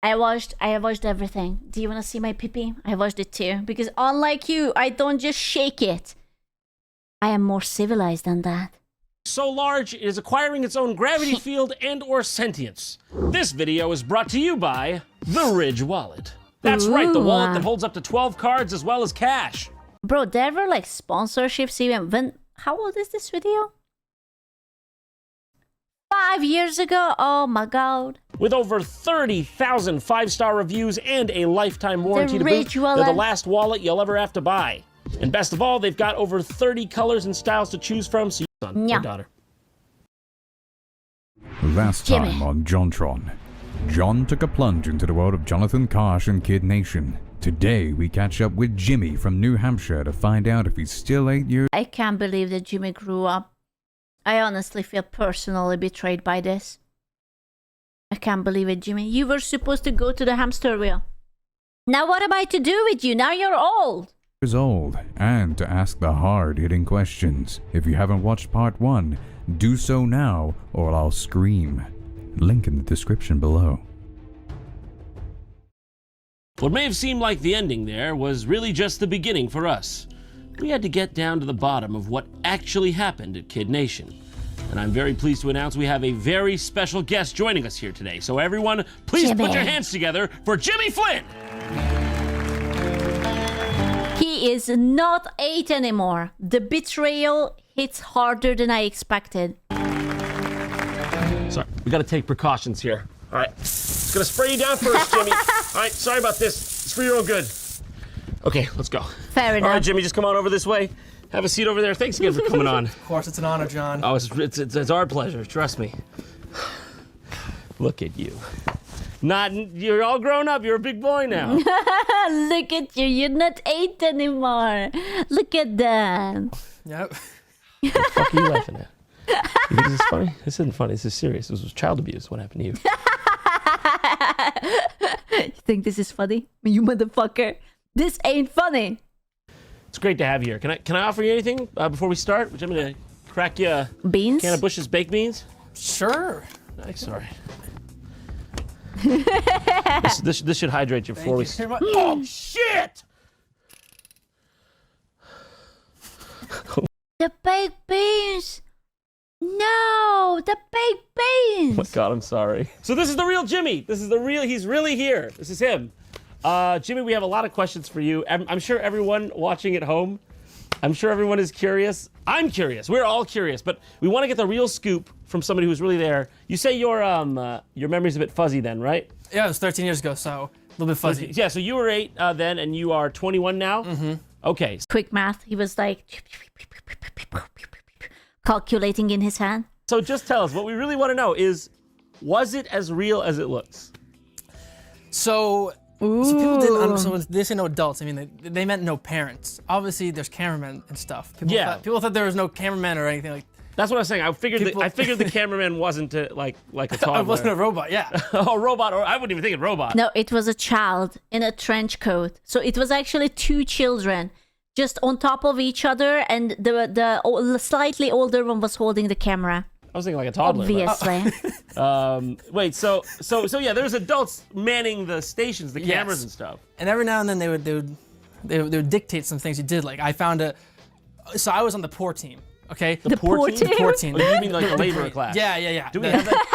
I watched everything. Do you want to see my pee-pee? I watched it too. Because unlike you, I don't just shake it. I am more civilized than that. So large, it is acquiring its own gravity field and or sentience. This video is brought to you by the Ridge Wallet. That's right, the wallet that holds up to 12 cards as well as cash. Bro, there were like sponsorships even when... How old is this video? 5 years ago? Oh my god. With over 30,000 5-star reviews and a lifetime warranty to boot, Ridge Wallet. they're the last wallet you'll ever have to buy. And best of all, they've got over 30 colors and styles to choose from, so you son or daughter. Last time on JonTron, John took a plunge into the world of Jonathan Kosh and Kid Nation. Today, we catch up with Jimmy from New Hampshire to find out if he's still 8 years. I can't believe that Jimmy grew up. I honestly feel personally betrayed by this. I can't believe it, Jimmy. You were supposed to go to the hamster wheel. Now what am I to do with you? Now you're old. Old, and to ask the hard-hitting questions. If you haven't watched part 1, do so now or I'll scream. Link in the description below. What may have seemed like the ending there was really just the beginning for us. We had to get down to the bottom of what actually happened at Kid Nation. And I'm very pleased to announce we have a very special guest joining us here today. So everyone, please put your hands together for Jimmy Flynn! He is not 8 anymore. The betrayal hits harder than I expected. Sorry, we gotta take precautions here. All right, just gonna spray you down first, Jimmy. All right, sorry about this. It's for your own good. Okay, let's go. Fair enough. All right, Jimmy, just come on over this way. Have a seat over there. Thanks again for coming on. Of course, it's an honor, John. Oh, it's our pleasure. Trust me. Look at you. You're all grown up. You're a big boy now. Look at you. You're not 8 anymore. Look at that. Yep. What the fuck are you laughing at? You think this is funny? This isn't funny. This is serious. This was child abuse. What happened to you? You think this is funny? You motherfucker. This ain't funny. It's great to have you here. Can I offer you anything before we start? Would you want me to crack you a Beans? can of Bush's baked beans? Sure. Nice. Sorry. this should hydrate you before we. Oh shit! The baked beans. No, the baked beans. Oh my God, I'm sorry. So this is the real Jimmy. This is the real. He's really here. This is him. Jimmy, we have a lot of questions for you. I'm sure everyone watching at home, I'm sure everyone is curious. I'm curious. We're all curious, but we want to get the real scoop from somebody who's really there. You say your memory's a bit fuzzy then, right? Yeah, it was 13 years ago, so a little bit fuzzy. Yeah, so you were 8 then, and you are 21 now? Mm-hmm. Okay. Quick math. He was like calculating in his hand. So just tell us, what we really want to know is, was it as real as it looks? So people didn't understand. They say no adults. I mean, they meant no parents. Obviously, there's cameramen and stuff. People thought there was no cameraman or anything like. That's what I was saying. I figured the cameraman wasn't like a toddler. It wasn't a robot. Yeah. A robot, or I wouldn't even think of robot. No, it was a child in a trench coat. So it was actually 2 children just on top of each other, and the slightly older one was holding the camera. I was thinking like a toddler. Obviously. Wait, so yeah, there's adults manning the stations, the cameras and stuff. And every now and then they would dictate some things you did. Like I found so I was on the poor team. Okay. The poor team? The poor team. Oh, you mean like the labor class? Yeah. Do we have that?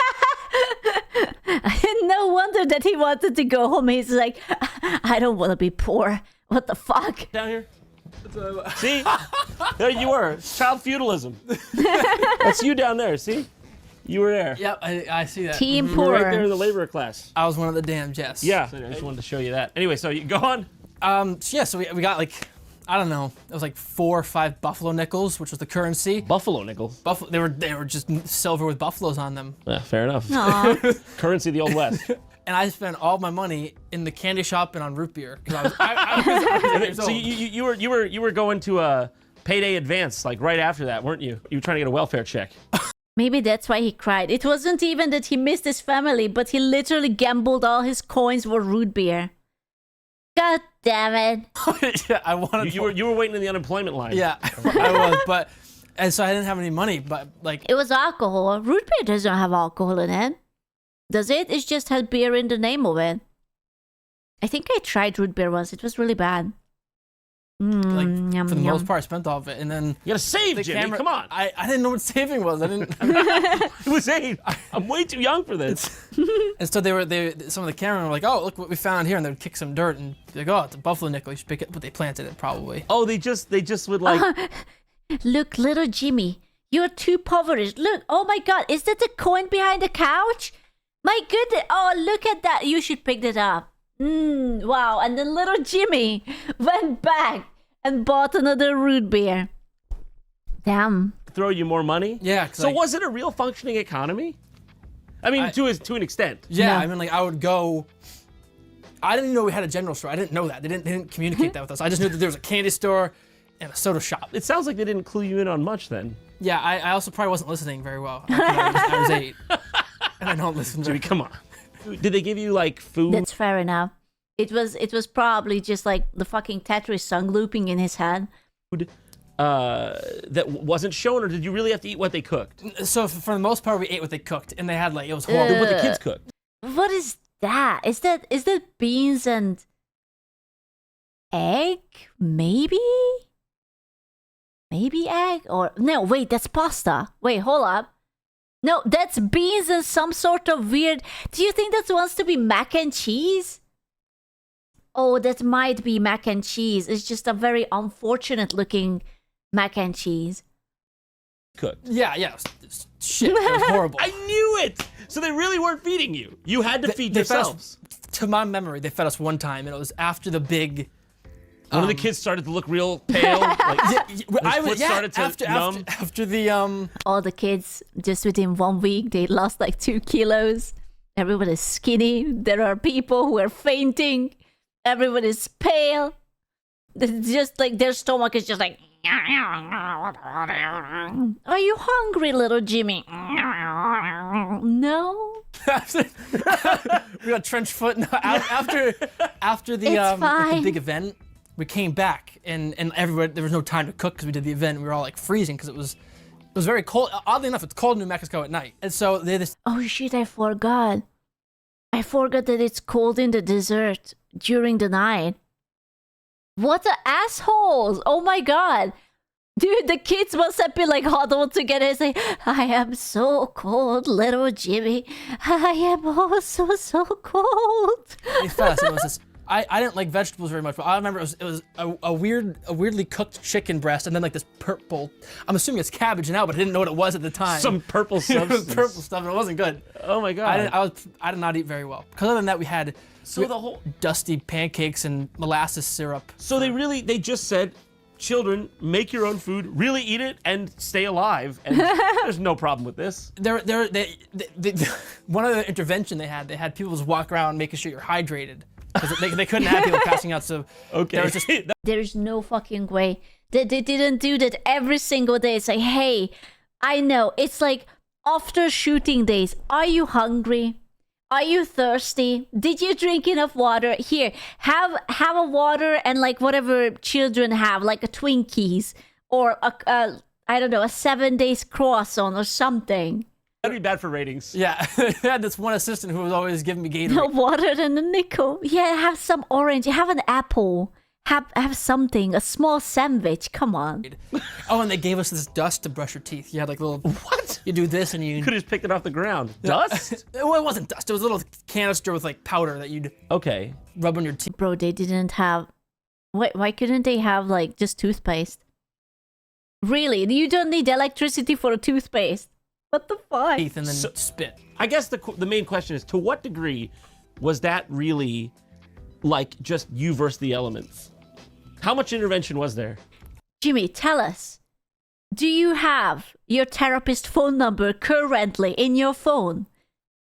No wonder that he wanted to go home. He's like, I don't want to be poor. What the fuck? Down here? See? There you were. Child feudalism. That's you down there, see? You were there. Yep, I see that. Team You poor. were right there in the labor class. I was one of the damned, yes. Yeah. So I just wanted to show you that. Anyway, so you go on. So we got like, I don't know, it was like 4 or 5 buffalo nickels, which was the currency. Buffalo nickels. They were just silver with buffaloes on them. Yeah, fair enough. Currency of the Old West. And I spent all my money in the candy shop and on root beer. I was So you were going to a payday advance like right after that, weren't you? You were trying to get a welfare check. Maybe that's why he cried. It wasn't even that he missed his family, but he literally gambled all his coins for root beer. God damn it. Yeah, I wanted. You were waiting in the unemployment line. Yeah, I was, and so I didn't have any money, but like. It was alcohol. Root beer doesn't have alcohol in it. Does it? It just has beer in the name of it. I think I tried root beer once. It was really bad. Like Yum, for the yum. most part, I spent all of it, and then You gotta save, the Jimmy. camera. Come on. I didn't know what saving was. I didn't. It was 8. I'm way too young for this. And so some of the cameramen were like, "Oh, look what we found here," and they would kick some dirt and be like, "Oh, it's a buffalo nickel. You should pick it." But they planted it probably. Oh, they just would like. Look, little Jimmy, you're too impoverished. Look, oh my God, is that the coin behind the couch? My goodness, oh, look at that. You should pick it up. Wow, and then little Jimmy went back and bought another root beer. Damn. Throw you more money. Yeah. So was it a real functioning economy? I mean, to an extent. Yeah, No. I mean, like I would go. I didn't even know we had a general store. I didn't know that. They didn't communicate that with us. I just knew that there was a candy store and a soda shop. It sounds like they didn't clue you in on much then. Yeah, I also probably wasn't listening very well. I was 8, and I don't listen Jimmy, very. come on. Did they give you like food? That's fair enough. It was probably just like the fucking Tetris song looping in his head. That wasn't shown, or did you really have to eat what they cooked? So for the most part, we ate what they cooked, and they had like it was horrible. What the kids cooked? What is that? Is that beans and egg? Maybe? Maybe egg? Or no, wait, that's pasta. Wait, hold up. No, that's beans and some sort of weird. Do you think that wants to be mac and cheese? Oh, that might be mac and cheese. It's just a very unfortunate looking mac and cheese. Cooked. Yeah. Shit, it was horrible. I knew it. So they really weren't feeding you. You had to feed They fed us- yourselves. To my memory, they fed us one time, and it was after the big. One of the kids started to look real pale. Like, foot started to numb. after the All the kids, just within 1 week, they lost like 2 kilos. Everyone is skinny. There are people who are fainting. Everyone is pale. It's just like their stomach is just like. Are you hungry, little Jimmy? No. we got trench foot. No, after the It's fine. big event, we came back and everybody there was no time to cook because we did the event. And we were all like freezing because it was very cold. Oddly enough, it's cold in New Mexico at night, and so they had this. Oh shit, I forgot. I forgot that it's cold in the desert during the night. What the assholes! Oh my God. Dude, the kids must have been like huddled together and say, I am so cold, little Jimmy. I am oh so cold. They fed us. It was this. I didn't like vegetables very much, but I remember it was a weirdly cooked chicken breast, and then like this purple. I'm assuming it's cabbage now, but I didn't know what it was at the time. Some purple It was substance. purple stuff, and it wasn't good. Oh my god. I did not eat very well. Because other than that, we had So the whole. dusty pancakes and molasses syrup. So they just said, children, make your own food, really eat it, and stay alive. And there's no problem with this. They one of the intervention they had people just walk around making sure you're hydrated because they couldn't have people passing out. So Okay. there was just There's no fucking way. They didn't do that every single day. It's like, hey, I know. It's like after shooting days. Are you hungry? Are you thirsty? Did you drink enough water? Here, have a water and like whatever children have, like a Twinkies or a I don't know, a 7 days croissant or something. That'd be bad for ratings. yeah. They had this one assistant who was always giving me Gatorade. No water and a nickel. Yeah, have some orange. Have an apple. Have something. A small sandwich. Come on. Oh, and they gave us this dust to brush your teeth. You had like little. What? You do this and you. Could have just picked it off the ground. Dust? Well, it wasn't dust. It was a little canister with like powder that you'd Okay. rub on your teeth. Bro, they didn't have. Why couldn't they have like just toothpaste? Really? You don't need electricity for a toothpaste. What the fuck? And then spit. I guess the main question is, to what degree was that really like just you versus the elements? How much intervention was there? Jimmy, tell us. Do you have your therapist phone number currently in your phone?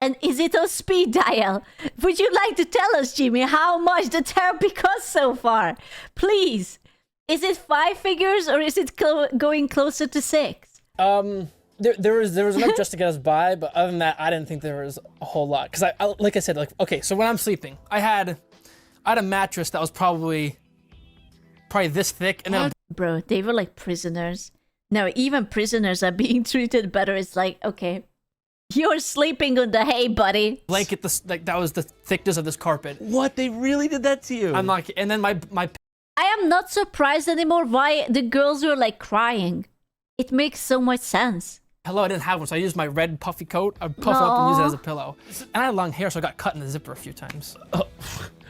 And is it on speed dial? Would you like to tell us, Jimmy, how much the therapy costs so far? Please. Is it 5 figures or is it going closer to 6? There was enough just to get us by, but other than that, I didn't think there was a whole lot. Because I like I said, like okay, so when I'm sleeping, I had a mattress that was probably this thick, and then Bro, they were like prisoners. No, even prisoners are being treated better. It's like, okay, You're sleeping on the hay, buddy. Blanket, like that was the thickness of this carpet. What? They really did that to you? I'm not, and then my I am not surprised anymore why the girls were like crying. It makes so much sense. pillow, I didn't have one, so I used my red puffy coat. I would puff it up and use it as a pillow. And I had long hair, so I got cut in the zipper a few times.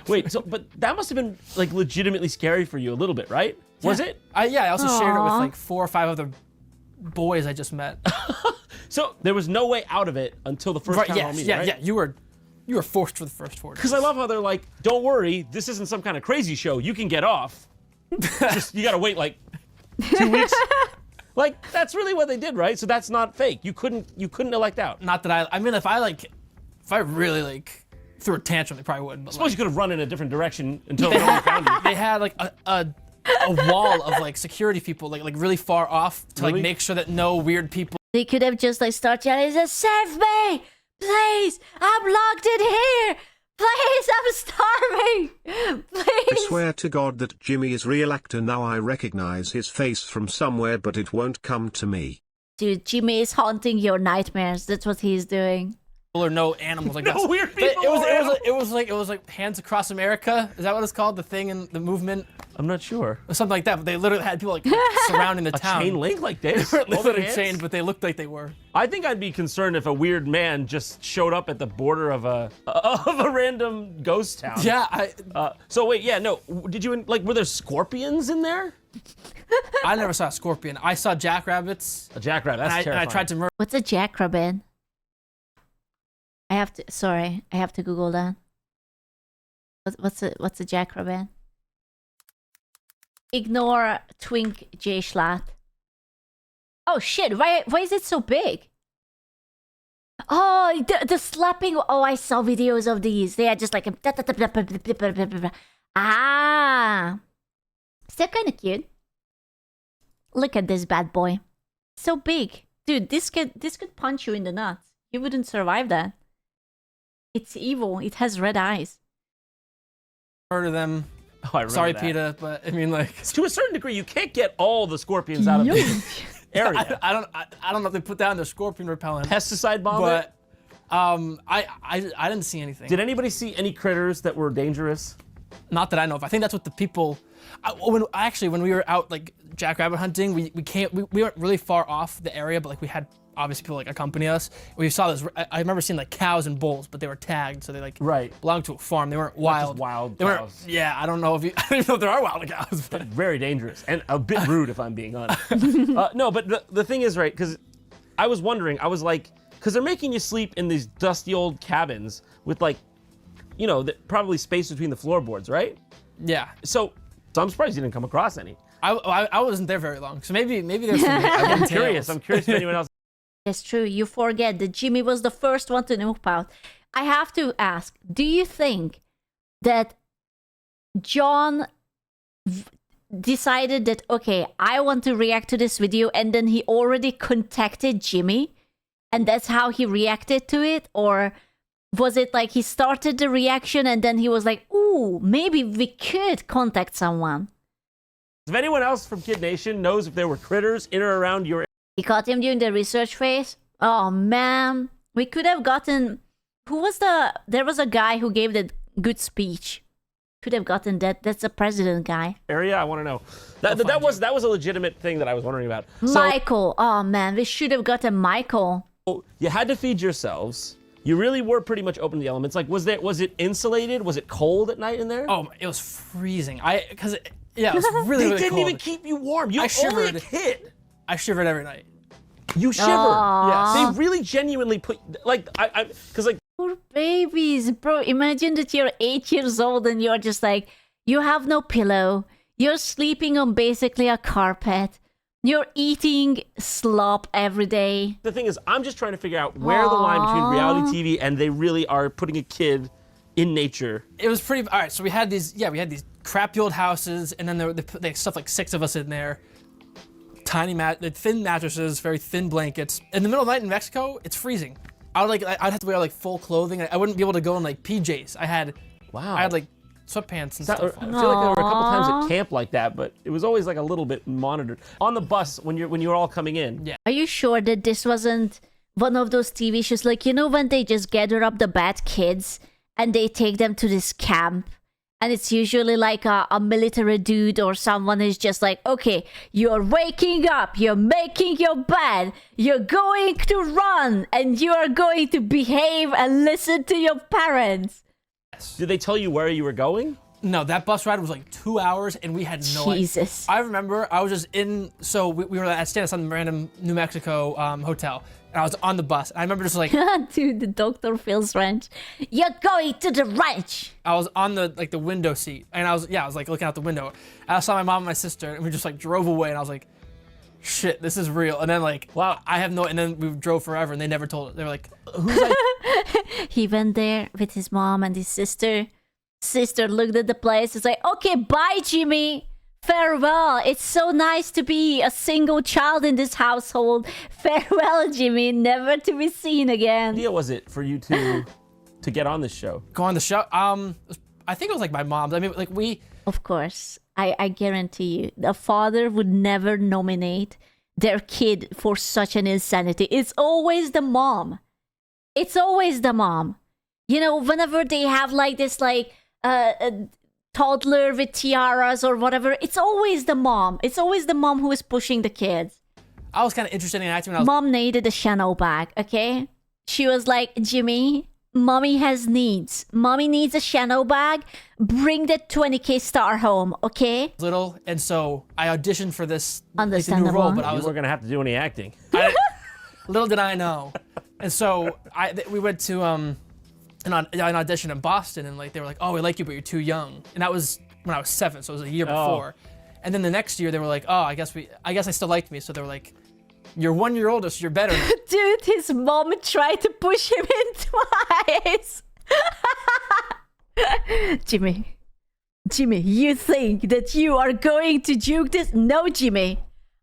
Wait, so but that must have been like legitimately scary for you a little bit, right? Was it? Yeah, I also shared it with like 4 or 5 other boys I just met. So there was no way out of it until the first town hall meeting, right? Yeah, you were forced for the first 4 days. Because I love how they're like, don't worry, this isn't some kind of crazy show. You can get off. Just you gotta wait like 2 weeks. Like that's really what they did, right? So that's not fake. You couldn't elect out. Not that I mean, if I really like threw a tantrum, they probably would. But Suppose you could have run in a different direction until they found you. they had like a wall of like security people like really far off to like make sure that no weird people. They could have just like started yelling, "Save me! Please! I'm locked in here! Please! I'm starving! Please!" I swear to God that Jimmy is real actor now. I recognize his face from somewhere, but it won't come to me. Dude, Jimmy is haunting your nightmares. That's what he's doing. Or no animals like No that. weird people. It was like Hands Across America. Is that what it's called? The thing in the movement, I'm not sure. or something like that. But they literally had people like surrounding the A town. chain link like this? They weren't Holding literally hands? chained, but they looked like they were. I think I'd be concerned if a weird man just showed up at the border of a random ghost town. Yeah, So wait, yeah, no. Did you like? Were there scorpions in there? I never saw a scorpion. I saw jackrabbits. A jackrabbit. That's And I terrifying. tried to murder. What's a jackrabbit? I have to Google that. What's a jackrabbit? Ignore Twink J Schlatt. Oh shit, why is it so big? Oh, the slapping. Oh, I saw videos of these. They are just like still kind of cute. Look at this bad boy. So big. Dude, this could punch you in the nuts. You wouldn't survive that. It's evil. It has red eyes. Them. Oh, I remember Sorry, that. PETA, but I mean, like, To a certain degree, you can't get all the scorpions out of the area. I don't know if they put down their scorpion repellent, Pesticide bomb. but I didn't see anything. Did anybody see any critters that were dangerous? Not that I know of. I think that's what the people. When we were out like jackrabbit hunting, we weren't really far off the area, but like we had obviously people like accompany us. We saw this. I remember seeing like cows and bulls, but they were tagged, so they like belonged to a farm. They weren't wild. wild They weren't. cows. Yeah, I don't know if I don't even know if there are wild cows. But Very dangerous and a bit rude, if I'm being honest. No, but the thing is, right? Because I was wondering. I was like, because they're making you sleep in these dusty old cabins with like, probably space between the floorboards, right? yeah, So I'm surprised you didn't come across any. I wasn't there very long, so maybe there's some. I'm curious. I'm curious if anyone else. It's true. You forget that Jimmy was the first one to noob out. I have to ask, do you think that John decided that, okay, I want to react to this video, and then he already contacted Jimmy, and that's how he reacted to it? Or was it like he started the reaction and then he was like, ooh, maybe we could contact someone? If anyone else from Kid Nation knows if there were critters in or around your He caught him during the research phase. Oh man, we could have gotten. There was a guy who gave that good speech. Could have gotten that. That's a president guy. area, I want to know. That was a legitimate thing that I was wondering about. So Michael. Oh man, we should have gotten Michael. you had to feed yourselves. You really were pretty much open to the elements. Like, was it insulated? Was it cold at night in there? Oh, it was freezing. It was really they really didn't cold. even keep you warm. You I only a shivered. kid. I shivered every night. You shivered. Aw. They really genuinely put because like Poor babies, bro. Imagine that you're 8 years old and you're just like, you have no pillow. You're sleeping on basically a carpet. You're eating slop every day. the thing is, I'm just trying to figure out where the line between reality TV and they really are putting a kid in nature. It was pretty. All right, so we had these crappy old houses, and then they stuffed like 6 of us in there. Tiny thin mattresses, very thin blankets. In the middle of the night in Mexico, it's freezing. I'd have to wear like full clothing. I wouldn't be able to go in like PJs. I had like sweatpants and I stuff. feel like there were a couple times at camp like that, but it was always like a little bit monitored. On the bus when you're all coming in. Yeah. Are you sure that this wasn't one of those TV shows, like, you know, when they just gather up the bad kids and they take them to this camp. And it's usually like a military dude or someone is just like, okay, you're waking up, you're making your bed, you're going to run, and you are going to behave and listen to your parents. Did they tell you where you were going? No, that bus ride was like 2 hours, and we had no idea. Jesus. I remember I was just in, so we were staying at some random New Mexico hotel, and I was on the bus. And I remember just like, Dude, the Dr. Phil's ranch. You're going to the ranch. I was on the window seat, and I was like looking out the window. And I saw my mom and my sister, and we just like drove away, and I was like, shit, this is real. And then like, wow, I have no, and then we drove forever, and they never told us. They were like, who's like? He went there with his mom and his sister. Sister looked at the place. It's like, okay, bye, Jimmy. Farewell. It's so nice to be a single child in this household. Farewell, Jimmy. Never to be seen again. What idea was it for you to get on this show? Go on the show. I think it was like my mom's. I mean, like we. Of course. I guarantee you, a father would never nominate their kid for such an insanity. It's always the mom. It's always the mom. You know, whenever they have like this, like, toddler with tiaras or whatever, it's always the mom. It's always the mom who is pushing the kids. I was kind of interested in acting when I was. Mom needed a channel bag, okay? She was like, Jimmy, mommy has needs. Mommy needs a channel bag. Bring the 20K star home, okay? Little, and so I auditioned for this like, the new Understandable. role, but I You was weren't gonna have to do any acting. little did I know. And so we went to an audition in Boston, and like they were like, oh, we like you, but you're too young. And that was when I was 7, so it was a year before. And then the next year they were like, oh, I guess I still liked me, so they were like, you're 1 year older, so you're better. Dude, his mom tried to push him in twice. Jimmy, you think that you are going to juke this? No, Jimmy.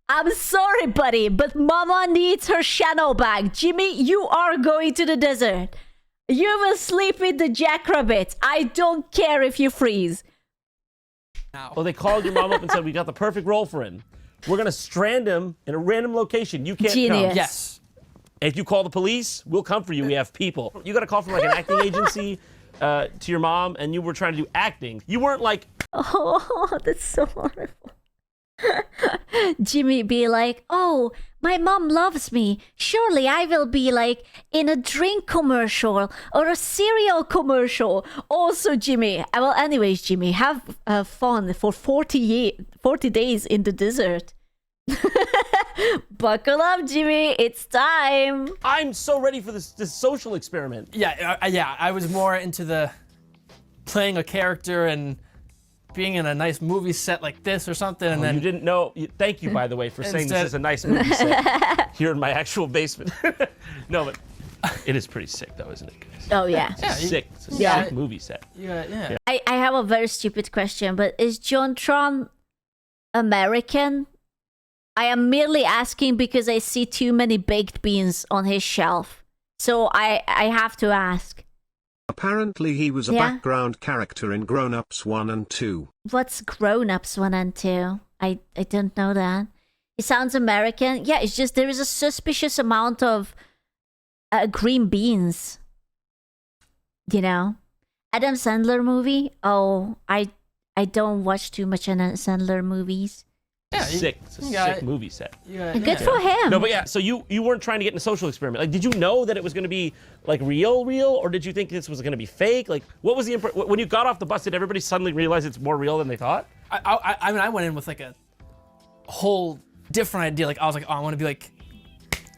I'm sorry, buddy, but Mama needs her channel bag. Jimmy, you are going to the desert. You will sleep with the jackrabbit. I don't care if you freeze. Well, they called your mom up and said, we got the perfect role for him. We're gonna strand him in a random location. You can't Genius. come. Yes. And if you call the police, we'll come for you. We have people. You got a call from like an acting agency to your mom, and you were trying to do acting. You weren't like, Oh, that's so horrible. Jimmy be like, oh, my mom loves me. Surely I will be like in a drink commercial or a cereal commercial. Also, Jimmy, well, anyways, Jimmy, have fun for 40 days in the desert. Buckle up, Jimmy. It's time. I'm so ready for this social experiment. Yeah, I was more into the playing a character and being in a nice movie set like this or something, and then You didn't know. Thank you, by the way, for saying this Instead- is a nice movie set here in my actual basement. No, but it is pretty sick, though, isn't it, guys? Oh, yeah. It's sick. It's a Yeah. sick movie set. yeah. I have a very stupid question, but is JonTron American? I am merely asking because I see too many baked beans on his shelf. So I have to ask. Apparently he was a Yeah? background character in Grown Ups 1 and 2. What's Grown Ups 1 and 2? I don't know that. It sounds American. Yeah, it's just there is a suspicious amount of green beans. You know? Adam Sandler movie? Oh, I don't watch too much Adam Sandler movies. Yeah, Sick. It's a you got sick it. movie set. Good for him. No, but yeah, so you weren't trying to get in a social experiment. Like, did you know that it was going to be, like, real, or did you think this was going to be fake? Like, what was the when you got off the bus, did everybody suddenly realize it's more real than they thought? I mean, I went in with like a whole different idea. Like I was like, oh, I want to be like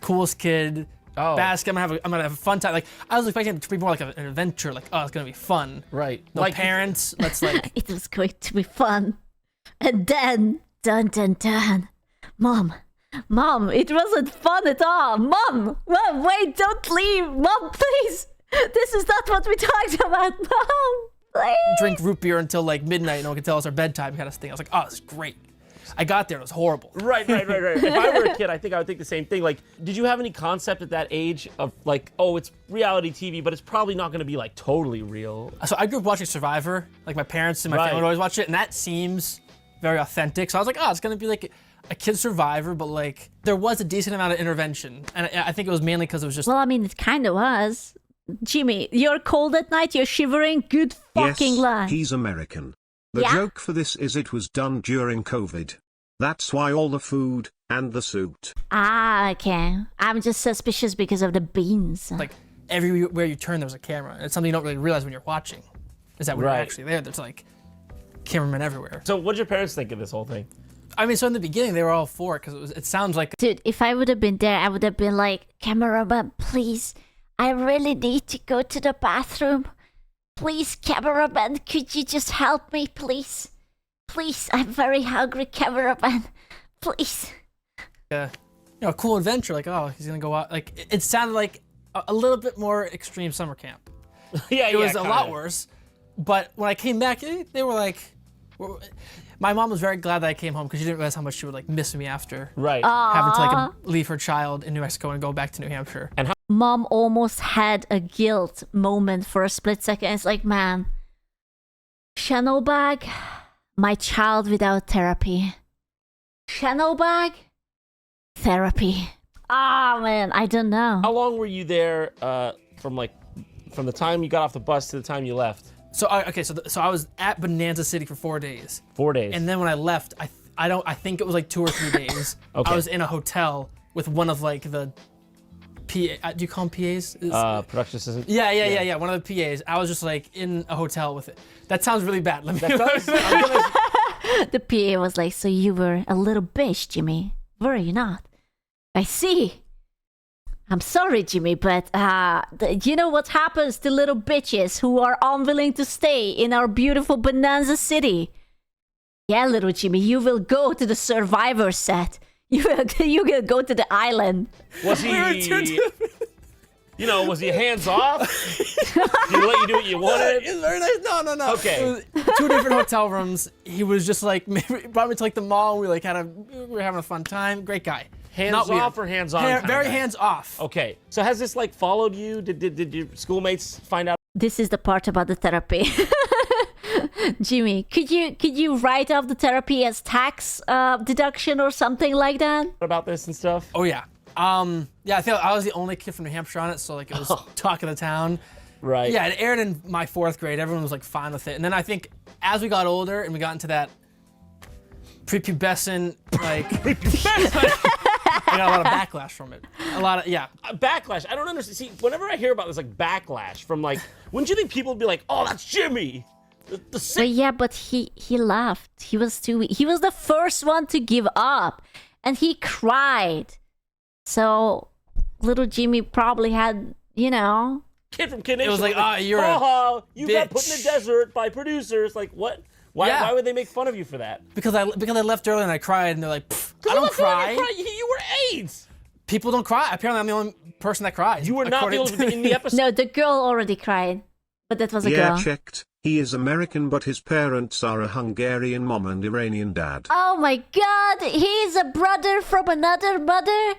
coolest kid. Oh. Basket. I'm gonna have a fun time. Like I was expecting it to be more like an adventure. Like oh, it's gonna be fun. Right. No Like- parents. Let's like. It was going to be fun. And then, dun dun dun. Mom, it wasn't fun at all. Mom, wait, don't leave. Mom, please. This is not what we talked about. Mom, please. Drink root beer until like midnight and no one can tell us our bedtime kind of thing. I was like, oh, this is great. I got there, it was horrible. Right. If I were a kid, I think I would think the same thing. Like, did you have any concept at that age of like, oh, it's reality TV, but it's probably not going to be like totally real? So I grew up watching Survivor. Like my parents and my Right. family would always watch it, and that seems very authentic. So I was like, oh, it's gonna be like a kid survivor, but like there was a decent amount of intervention, and I think it was mainly because it was just. Well, I mean, it kind of was. Jimmy, you're cold at night, you're shivering. Good fucking Yes, luck. he's American. The Yeah? joke for this is it was done during COVID. That's why all the food and the suit. Ah, okay. I'm just suspicious because of the beans. like everywhere you turn, there's a camera. And it's something you don't really realize when you're watching. Is that when Right. you're actually there? There's like cameramen everywhere. So what did your parents think of this whole thing? I mean, so in the beginning they were all for it because it sounds like Dude, if I would have been there, I would have been like, cameraman, please, I really need to go to the bathroom. Please, cameraman, could you just help me, please? Please, I'm very hungry, cameraman. Please. a cool adventure. Like, oh, he's gonna go out. Like it sounded like a little bit more extreme summer camp. Yeah, It was a lot worse. But when I came back, they were like, my mom was very glad that I came home because she didn't realize how much she would like miss me after Right. having to like leave her child in New Mexico and go back to New Hampshire. Mom almost had a guilt moment for a split second. It's like, man, channel bag, my child without therapy. Channel bag, therapy. Ah, man, I don't know. How long were you there from the time you got off the bus to the time you left? So so I was at Bonanza City for 4 days, 4 days. and then when I left, I think it was like 2 or 3 days. Okay. I was in a hotel with one of like the PA. Do you call them PAs? Production assistant. Yeah. One of the PAs. I was just like in a hotel with it. That sounds really bad. Let me. That does. The PA was like, so you were a little bitch, Jimmy. Were you not? I see. I'm sorry, Jimmy, but you know what happens to little bitches who are unwilling to stay in our beautiful Bonanza City? Yeah, little Jimmy, you will go to the Survivor set. You will go to the island. Was he? Was he hands off? Did he let you do what you wanted? It's very nice. No. Okay. It was 2 different hotel rooms. He was just like brought me to like the mall. We were having a fun time. Great guy. Hands Not off weird. or hands on? Very hands off. Okay. So has this like followed you? Did your schoolmates find out This is the part about the therapy. Jimmy, could you write off the therapy as tax deduction or something like that? about this and stuff? Oh yeah. I think I was the only kid from New Hampshire on it, so like it was talk of the town. Right. Yeah, it aired in my 4th grade. Everyone was like fine with it. And then I think as we got older and we got into that prepubescent, like I got a lot of backlash from it. Backlash. I don't understand. See, whenever I hear about this like backlash from like, wouldn't you think people would be like, "Oh, that's Jimmy." The sick. But yeah, but he left. He was too weak. He was the first one to give up, and he cried. So little Jimmy probably had, Kid from Kid Nation. It was like, you're you got put in the desert by producers. Like, what? Why would they make fun of you for that? because I left early and I cried and they're like, I don't cry. You were AIDS. People don't cry. Apparently I'm the only person that cries. You were not the according only in the episode. No, the girl already cried, but that was a Yeah, girl. checked. He is American, but his parents are a Hungarian mom and Iranian dad. Oh my God, he's a brother from another mother.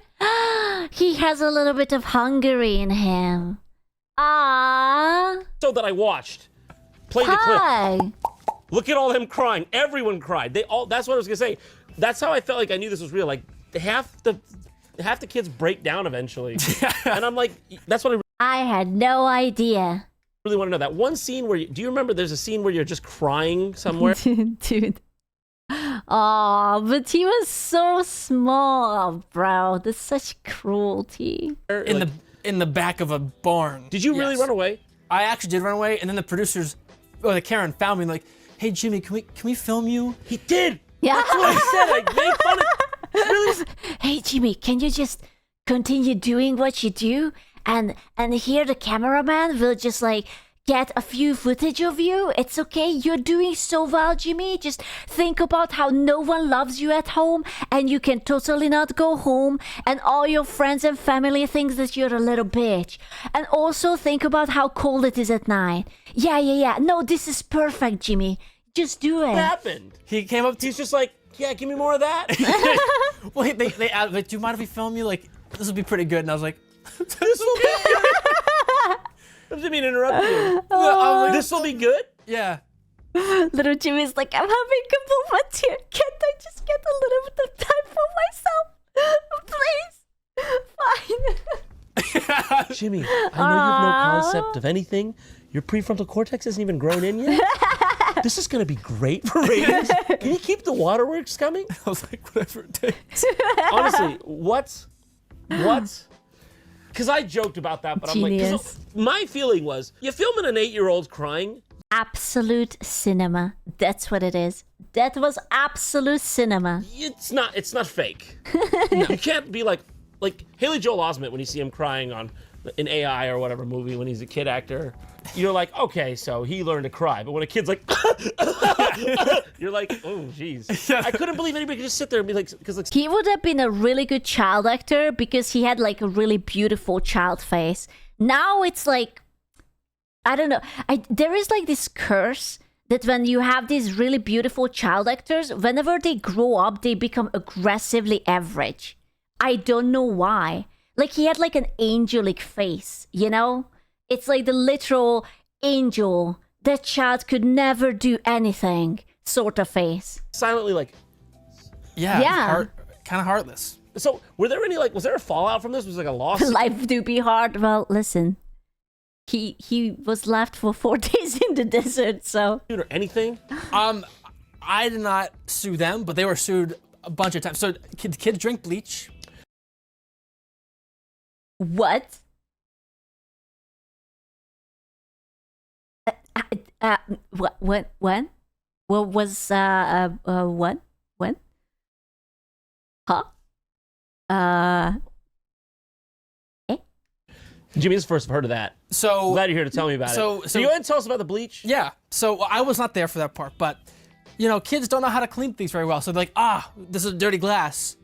He has a little bit of Hungary in him. Ah, So that I watched. Play the clip. hi. Look at all them crying. Everyone cried. That's what I was gonna say. That's how I felt like I knew this was real. Like half the kids break down eventually, and I'm like, that's what I I had no idea. really want to know. That one scene where do you remember? There's a scene where you're just crying somewhere. Dude. Oh, but he was so small, bro. That's such cruelty. in the back of a barn. Did you really Yes. run away? I actually did run away, and then the producers, the Karen, found me and like, hey Jimmy, can we film you? He did. Yeah. That's what I said. I made fun of. Really? Hey, Jimmy, can you just continue doing what you do? And here the cameraman will just like get a few footage of you. It's okay. You're doing so well, Jimmy. Just think about how no one loves you at home and you can totally not go home and all your friends and family thinks that you're a little bitch. And also think about how cold it is at night. Yeah. No, this is perfect, Jimmy. Just do What it. happened? He came up to He's just like, yeah, give me more of that. well, they asked, like, do you mind if we film you? Like, this would be pretty good. And I was like, This will be good. I didn't mean to interrupt you. I was like, This will be good. yeah. Little Jimmy's like, I'm having a moment here. Can't I just get a little bit of time for myself? Please. Fine. Jimmy, I know you have no concept of anything. Your prefrontal cortex isn't even grown in yet. This is going to be great for ratings. Can you keep the waterworks coming? I was like, whatever it takes. Honestly, what? Because I joked about that, but Genius. I'm like, 'cause my feeling was, you film an 8-year-old crying. Absolute cinema. That's what it is. That was absolute cinema. It's not fake. You can't be like Haley Joel Osment when you see him crying in AI or whatever movie when he's a kid actor. You're like, okay, so he learned to cry. But when a kid's like, you're like, oh, jeez. I couldn't believe anybody could just sit there and be like, because like, He would have been a really good child actor because he had like a really beautiful child face. Now it's like, I don't know. There is like this curse that when you have these really beautiful child actors, whenever they grow up, they become aggressively average. I don't know why. Like he had like an angelic face, you know? It's like the literal angel. That child could never do anything sort of face. silently like. Yeah. Kind of heartless. So were there any was there a fallout from this? Was it like a lawsuit? Life do be hard. Well, listen. He was left for 4 days in the desert, so. Or anything? I did not sue them, but they were sued a bunch of times. So kids drink bleach. What? What? When? What was what? When? Huh? Jimmy's first heard of that. So I'm glad you're here to tell me about it. So you go ahead and tell us about the bleach. yeah. So I was not there for that part, but you know, kids don't know how to clean things very well. So they're like, this is dirty glass.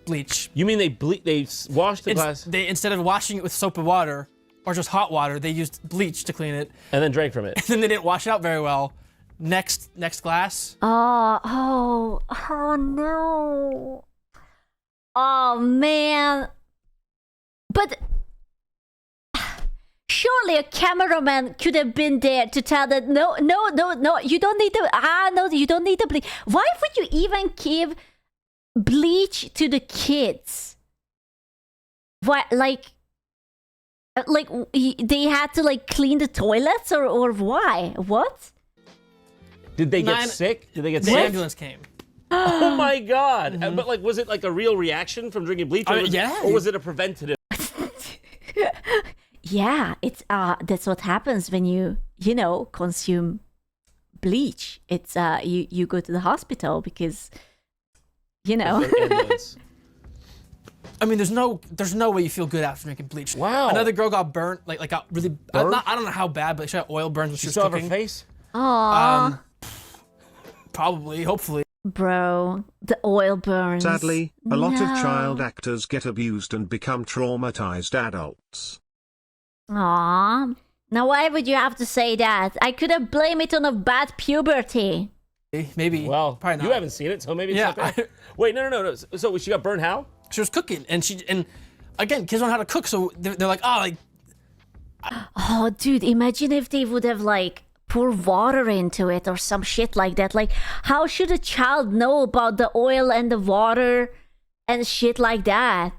Bleach. You mean they washed the glass They instead of washing it with soap and water or just hot water, they used bleach to clean it. and then drank from it? And then they didn't wash it out very well. Next glass. Oh no. Oh man. But surely a cameraman could have been there to tell that no, you don't need to no, you don't need to bleach. Why would you even give bleach to the kids? What like they had to like clean the toilets or why? What? Did they get sick? Did they get The sick? ambulance came. Oh my god! But like, was it like a real reaction from drinking bleach, or, yeah. or was it a preventative? Yeah, it's that's what happens when you consume bleach. It's you go to the hospital because Ambulance. I mean, there's no way you feel good after drinking bleach. Wow. Another girl got burnt, like got really. Burnt? I don't know how bad, but she had oil burns when she She was still have her cooking. face? Aww. Probably, hopefully. Bro, the oil burns. Sadly, a lot of No. child actors get abused and become traumatized adults. Aww. Now why would you have to say that? I could have blamed it on a bad puberty. Maybe. Well, probably not. you haven't seen it, so maybe it's Yeah, not bad. Wait, no. So she got burned how? She was cooking, and again, kids don't know how to cook, so they're like, Oh, dude, imagine if they would have like poured water into it or some shit like that. Like, how should a child know about the oil and the water and shit like that?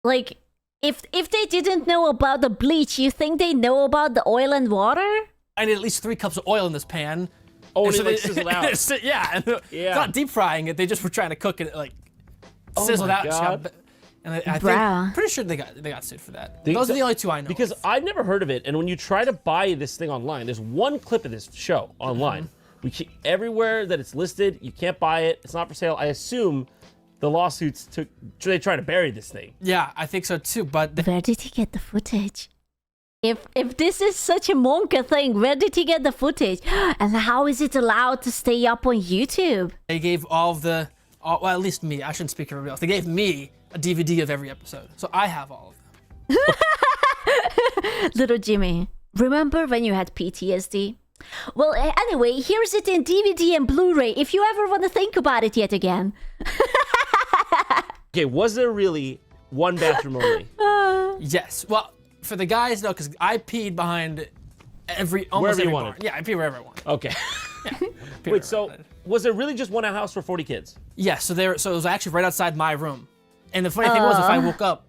Like, if they didn't know about the bleach, you think they know about the oil and water? I need at least 3 cups of oil in this pan. Oh, and so it like sizzled out. It's Yeah. not deep frying it. They just were trying to cook it like sizzled my out. God. And I Bruh. think pretty sure they got sued for that. Those are the only 2 I know. Because I'd never heard of it, and when you try to buy this thing online, there's one clip of this show online. Everywhere that it's listed, you can't buy it. It's not for sale. I assume the lawsuits they try to bury this thing. Yeah, I think so too. But Where did he get the footage? If this is such a Monka thing, where did he get the footage? And how is it allowed to stay up on YouTube? they gave all of well, at least me. I shouldn't speak for everybody else. They gave me a DVD of every episode, so I have all of them. Little Jimmy, remember when you had PTSD? Well, anyway, here's it in DVD and Blu-ray if you ever want to think about it yet again. Okay, was there really one bathroom only? Yes. Well, for the guys, no, because I peed behind Almost Wherever you every wanted. barn. Yeah, I'd be wherever I want. Okay. Wait, so was there really just one house for 40 kids? Yeah, so it was actually right outside my room. And the funny thing was, if I woke up,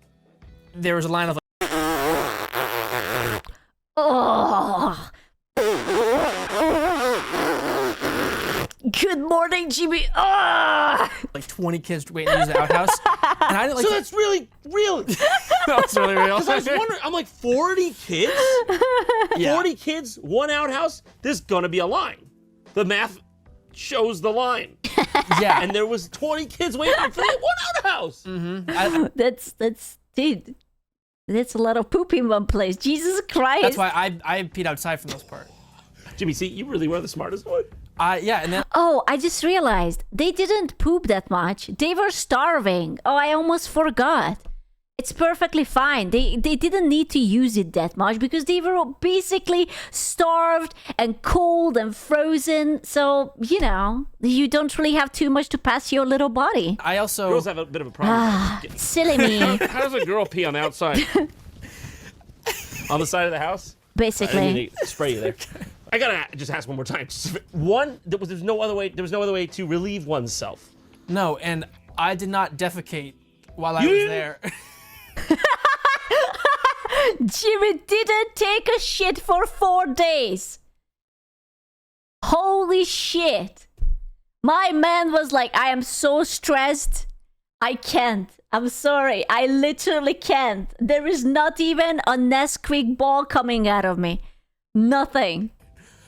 there was a line of Oh. Good morning, Jimmy. like 20 kids waiting to use the outhouse. And I didn't like. So that's really real. That's really real. I was wondering, I'm like, 40 kids? Yeah. 40 kids, one outhouse? There's gonna be a line. The math shows the line. Yeah. And there was 20 kids waiting for that one outhouse. That's dude. That's a lot of poop in one place. Jesus Christ. That's why I peed outside for the most part. Jimmy, see, you really were the smartest one. Yeah, and then Oh, I just realized they didn't poop that much. They were starving. Oh, I almost forgot. It's perfectly fine. They didn't need to use it that much because they were basically starved and cold and frozen. So, you know, you don't really have too much to pass your little body. I also Girls have a bit of a problem. Silly me, How does a girl pee on the outside? On the side of the house? I basically. need to spray you there. I gotta just ask one more time. One, there's no other way. There was no other way to relieve oneself. no, and I did not defecate while I You was didn't? there. Jimmy didn't take a shit for 4 days. Holy shit. My man was like, I am so stressed. I can't. I'm sorry. I literally can't. There is not even a Nesquik ball coming out of me. Nothing.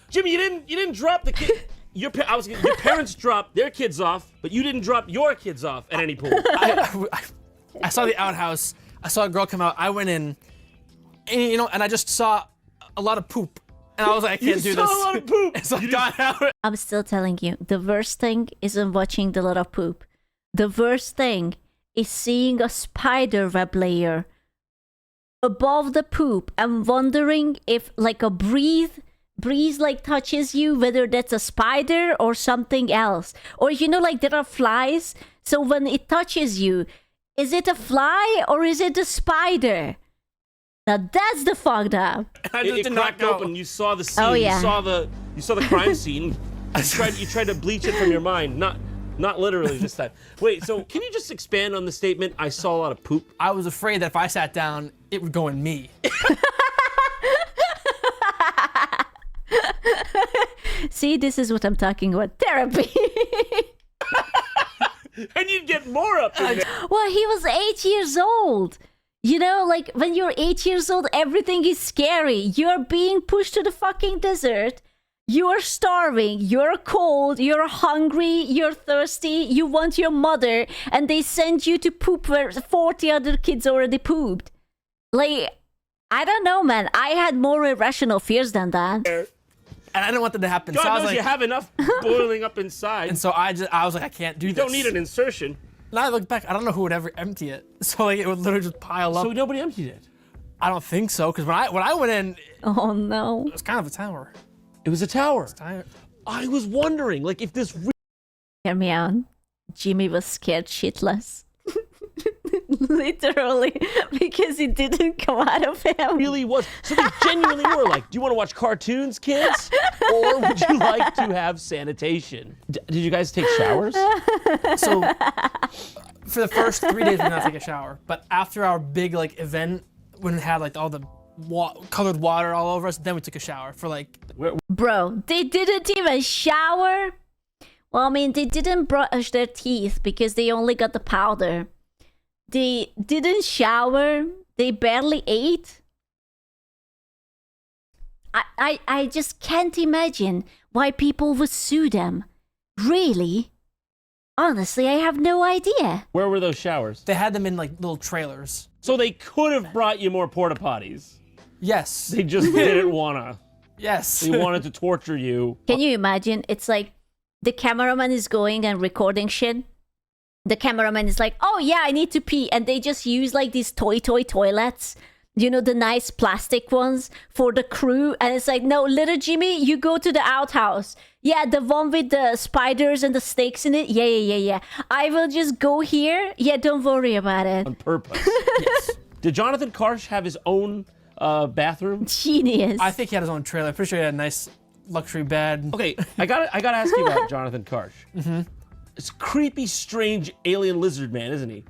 Jimmy, you didn't drop the kid. Your parents dropped their kids off, but you didn't drop your kids off at any pool. I saw the outhouse. I saw a girl come out. I went in, and I just saw a lot of poop. And I was like, I can't do saw this. a lot of poop. So I got out. I'm still telling you, the worst thing isn't watching the lot of poop. The worst thing is seeing a spider web layer above the poop and wondering if like a breeze like touches you, whether that's a spider or something else. Or you know, like there are flies. So when it touches you, is it a fly or is it a spider? Now that's the fucked up. I just It did not cracked go. open. You saw the scene. Oh, yeah. You saw the crime scene. You tried to bleach it from your mind. Not literally this time. Wait. So can you just expand on the statement? I saw a lot of poop. I was afraid that if I sat down, it would go in me. See, this is what I'm talking about. Therapy. And you'd get more up in there. Well, he was 8 years old. You know, like when you're 8 years old, everything is scary. You're being pushed to the fucking desert. You're starving. You're cold. You're hungry. You're thirsty. You want your mother. And they send you to poop where 40 other kids already pooped. Like, I don't know, man. I had more irrational fears than that. And I didn't want that to happen. God so I was knows like, you have enough boiling up inside. and so I was like, I can't do You this. don't need an insertion. Now I look back, I don't know who would ever empty it. So like it would literally just pile up. So nobody emptied it. I don't think so, because when I went in, Oh, no. it was kind of a tower. It was a tower. I- I was wondering, like, if this Hear me out. Jimmy was scared shitless. Literally, because it didn't come out of him. really was. So they genuinely were like, do you want to watch cartoons, kids? Or would you like to have sanitation? Did you guys take showers? So for the first 3 days, we did not take a shower. But after our big like event, when it had like all the colored water all over us, then we took a shower for like. Bro, they didn't even shower. Well, I mean, they didn't brush their teeth because they only got the powder. They didn't shower. They barely ate. I just can't imagine why people would sue them. Really? Honestly, I have no idea. Where were those showers? They had them in like little trailers. So they could have brought you more porta potties. Yes. They just didn't wanna. Yes. They wanted to torture you. Can you imagine? It's like the cameraman is going and recording shit. The cameraman is like, oh yeah, I need to pee. And they just use like these toy toilets. You know, the nice plastic ones for the crew. And it's like, no, little Jimmy, you go to the outhouse. Yeah, the one with the spiders and the snakes in it. Yeah. I will just go here. Yeah, don't worry about it. On purpose. Yes. Did Jonathan Karsh have his own bathroom. Genius. I think he had his own trailer. I'm pretty sure he had a nice luxury bed. Okay, I gotta ask you about Jonathan Karsh. Mm-hmm. It's a creepy, strange alien lizard man, isn't he?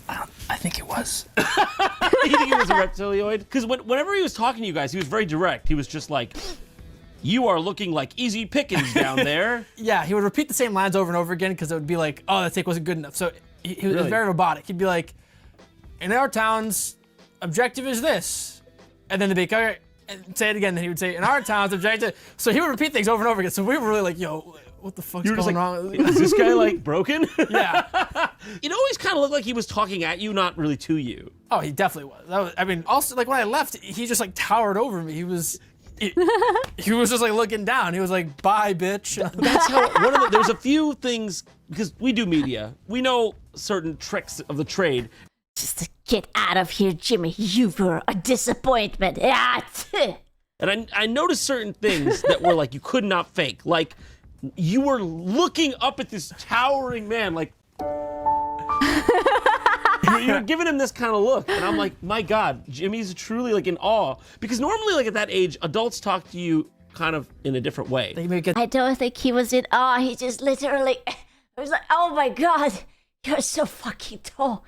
I think he was. You think he was a reptilioid? Because whenever he was talking to you guys, he was very direct. He was just like, "You are looking like easy pickings down there." Yeah, he would repeat the same lines over and over again because it would be like, "Oh, that take wasn't good enough." So he was Really? very robotic. He'd be like, "In our town's objective is this," and then they'd be like, "Okay," and say it again. Then he would say, "In our town's objective." So he would repeat things over and over again. So we were really like, "Yo, what the fuck's You were just going like, on?" "Is this guy like broken?" Yeah. It always kind of looked like he was talking at you, not really to you. Oh, he definitely was. I mean, also like when I left, he just like towered over me. He was just like looking down. He was like, "Bye, bitch." That's how there's a few things, because we do media. We know certain tricks of the trade. Just get out of here, Jimmy. You were a disappointment. Ah, tch. And I noticed certain things that were like you could not fake. Like you were looking up at this towering man, like you're giving him this kind of look, and I'm like, my God, Jimmy's truly like in awe. Because normally, like at that age, adults talk to you kind of in a different way. They make it. I don't think he was in awe. He just literally, I was like, oh my God, you're so fucking tall.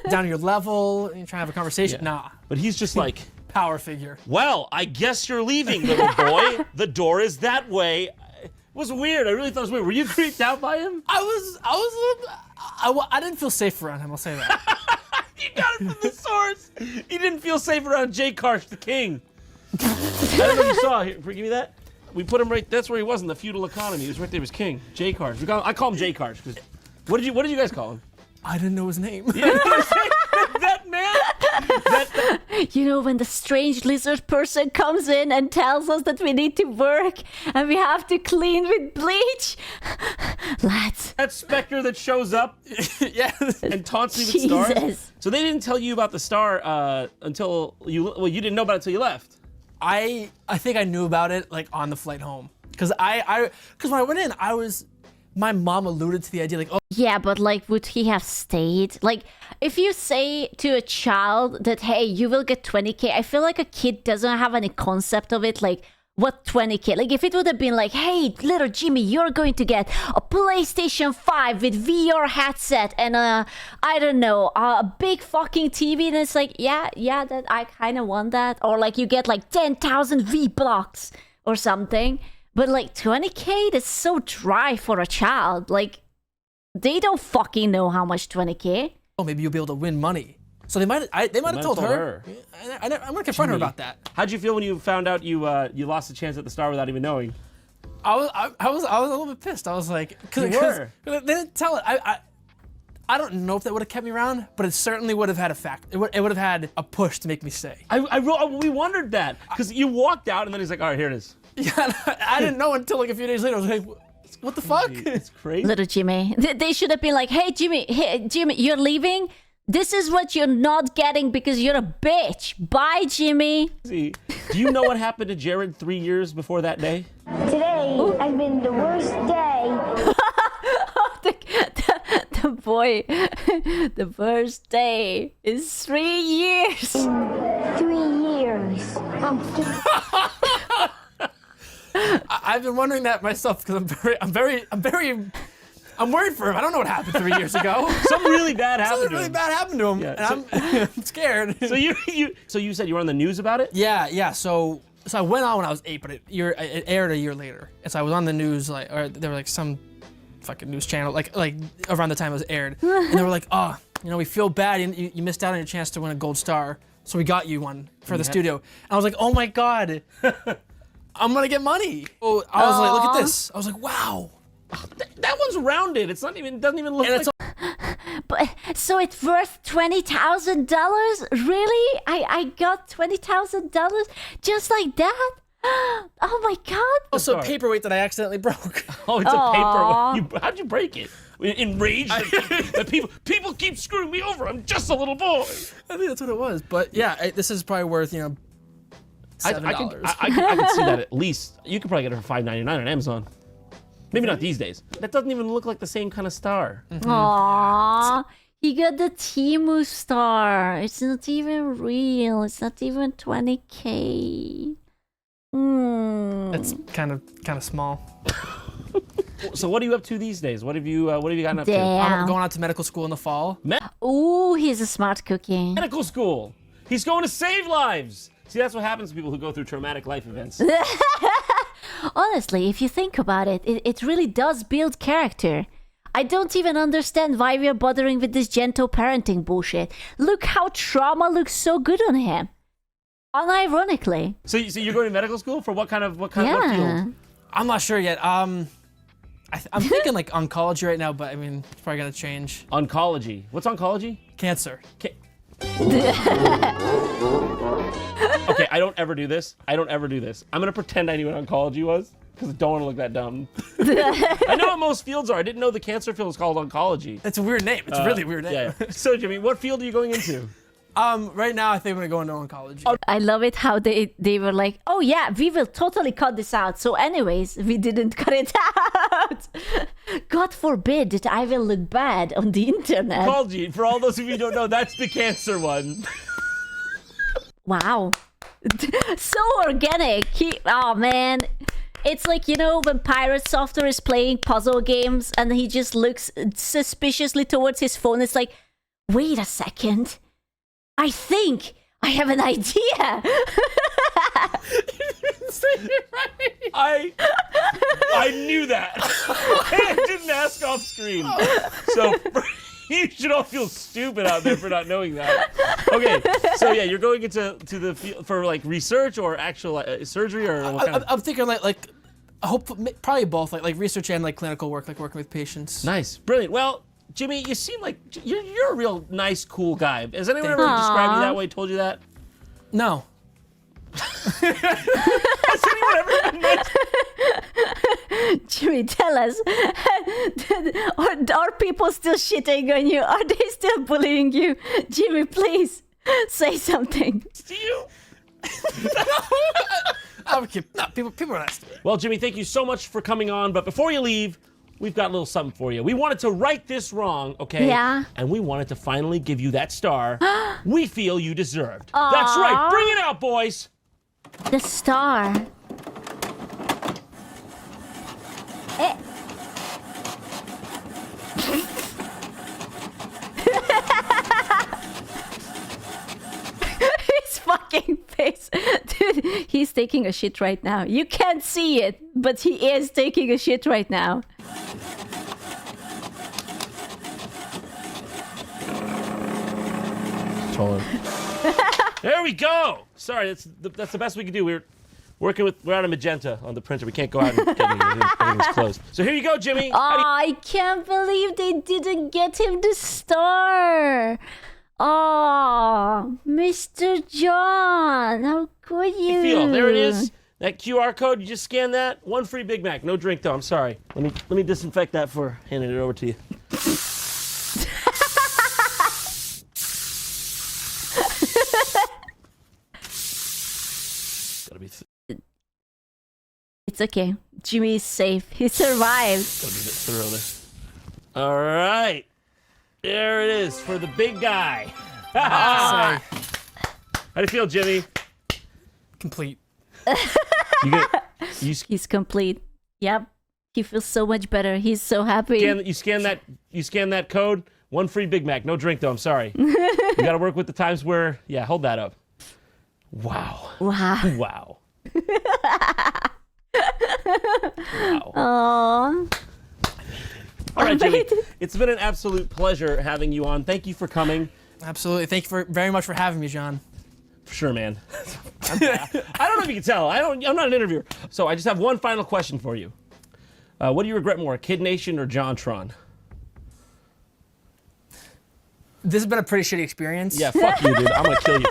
Down to your level, and you're trying to have a conversation. Yeah. Nah, But he's just like, power figure. well, I guess you're leaving, little boy. The door is that way. It was weird. I really thought it was weird. Were you creeped out by him? I didn't feel safe around him. I'll say that. You got it from the source. He didn't feel safe around Jay Karsh, the king. I don't know if you saw. Here, give me that. We put him right. That's where he was in the feudal economy. He was right there. He was king. Jay Karsh. I call him Jay Karsh because. What did you guys call him? I didn't know his name. That man. You know, when the strange lizard person comes in and tells us that we need to work and we have to clean with bleach. Lads. That specter that shows up Yeah. and taunts me with stars. Jesus. So they didn't tell you about the star until you. Well, you didn't know about it until you left. I think I knew about it like on the flight home because when I went in, my mom alluded to the idea like, oh, Yeah, but like, would he have stayed? Like, if you say to a child that, hey, you will get 20K, I feel like a kid doesn't have any concept of it. Like, what 20K? Like, if it would have been like, hey, little Jimmy, you're going to get a PlayStation 5 with VR headset and I don't know, a big fucking TV. And it's like, yeah, that I kind of want that. Or like, you get like 10,000 V-Blocks or something. But like 20K, that's so dry for a child. Like, they don't fucking know how much 20K. oh, maybe you'll be able to win money. So they might have told her. I'm gonna confront her about that. How'd you feel when you found out you lost a chance at the star without even knowing? I was a little bit pissed. I was like, You were. they didn't tell it. I don't know if that would have kept me around, but it certainly would have had a fact. It would have had a push to make me stay. We wondered that because you walked out and then he's like, all right, here it is. Yeah, I didn't know until like a few days later. I was like, what the fuck? It's crazy. Little Jimmy. They should have been like, hey, Jimmy, you're leaving? This is what you're not getting because you're a bitch. Bye, Jimmy. Do you know what happened to Jared 3 years before that day? Today has been the worst day. The boy, the worst day is 3 years. 3 years. I've been wondering that myself because I'm worried for him. I don't know what happened 3 years ago. Something really bad happened Something to really him. bad happened to him, Yeah, and I'm scared. So you said you were on the news about it? Yeah. So I went on when I was 8, but it aired a year later, and so I was on the news or there were like some fucking news channel like around the time it was aired, and they were like, oh, we feel bad. You missed out on your chance to win a gold star, so we got you one for the studio. And I was like, oh my God, I'm gonna get money. Oh, I was like, look at this. I was like, wow. That one's rounded. It doesn't even look like. But so it's worth $20,000? Really? I got $20,000 just like that? Oh my God. Also, a paperweight that I accidentally broke. Oh, it's Aw. a paper. How'd you break it? Enraged that people keep screwing me over. I'm just a little boy. I think that's what it was. But yeah, this is probably worth $7. I could see that at least. You could probably get it for $5.99 on Amazon. Maybe not these days. That doesn't even look like the same kind of star. Aww. He got the Timu star. It's not even real. It's not even 20K. That's kind of small. So what are you up to these days? What have you gotten up to? Damn. I'm going out to medical school in the fall. Ooh, he's a smart cookie. Medical school. He's going to save lives. See, that's what happens to people who go through traumatic life events. Honestly, if you think about it, it really does build character. I don't even understand why we're bothering with this gentle parenting bullshit. Look how trauma looks so good on him. Unironically. So you're going to medical school for what field? I'm not sure yet. I'm thinking like oncology right now, but I mean, it's probably gonna change. Oncology. What's oncology? Cancer. Okay, I don't ever do this. I'm gonna pretend I knew what oncology was because I don't want to look that dumb. I know what most fields are. I didn't know the cancer field is called oncology. It's a weird name. It's a really weird name. Yeah. So Jimmy, what field are you going into? Right now I think I'm gonna go into oncology. I love it how they were like, oh yeah, we will totally cut this out. So anyways, we didn't cut it out. God forbid that I will look bad on the internet. Oncology, for all those of you who don't know, that's the cancer one. Wow. So organic. Oh man. It's like, you know, when Pirate Software is playing puzzle games and he just looks suspiciously towards his phone. It's like, wait a second. I think I have an idea. I knew that. I didn't ask off screen. So you should all feel stupid out there for not knowing that. Okay, so yeah, you're going into the field for like research or actual surgery or what kind of... I'm thinking like I hope probably both like research and like clinical work, like working with patients. Nice, brilliant. Well, Jimmy, you seem like you're a real nice, cool guy. Has anyone ever described you that way? Told you that? No. Has anyone ever been nice? Jimmy, tell us, are people still shitting on you? Are they still bullying you? Jimmy, please, say something. Do you? No, people are nice to me. Well, Jimmy, thank you so much for coming on. But before you leave, we've got a little something for you. We wanted to right this wrong, okay? Yeah. And we wanted to finally give you that star we feel you deserved. Aww. That's right. Bring it out, boys. The star. His fucking face. Dude, he's taking a shit right now. You can't see it, but he is taking a shit right now. There we go. Sorry, that's the best we can do. We're out of magenta on the printer. We can't go out and get everything's closed. So here you go, Jimmy. I can't believe they didn't get him the star. Oh, Mr. John, how could you? Feel there it is. That QR code. You just scan that. One free Big Mac. No drink though. I'm sorry. Let me disinfect that for handing it over to you. It's okay. Jimmy is safe. He survived. Gotta be a bit thorough there. All right. There it is for the big guy. How do you feel, Jimmy? Complete. He's complete. Yep. He feels so much better. He's so happy. You scan that code. One free Big Mac. No drink though. I'm sorry. You got to work with the times where. Yeah, hold that up. Wow. Wow. Wow. Wow. Aww. All right, Jimmy. It's been an absolute pleasure having you on. Thank you for coming. Absolutely. Thank you very much for having me, John. Sure, man. I don't know if you can tell. I'm not an interviewer. So I just have one final question for you. What do you regret more, Kid Nation or JonTron? This has been a pretty shitty experience. Yeah, fuck you, dude. I'm gonna kill you.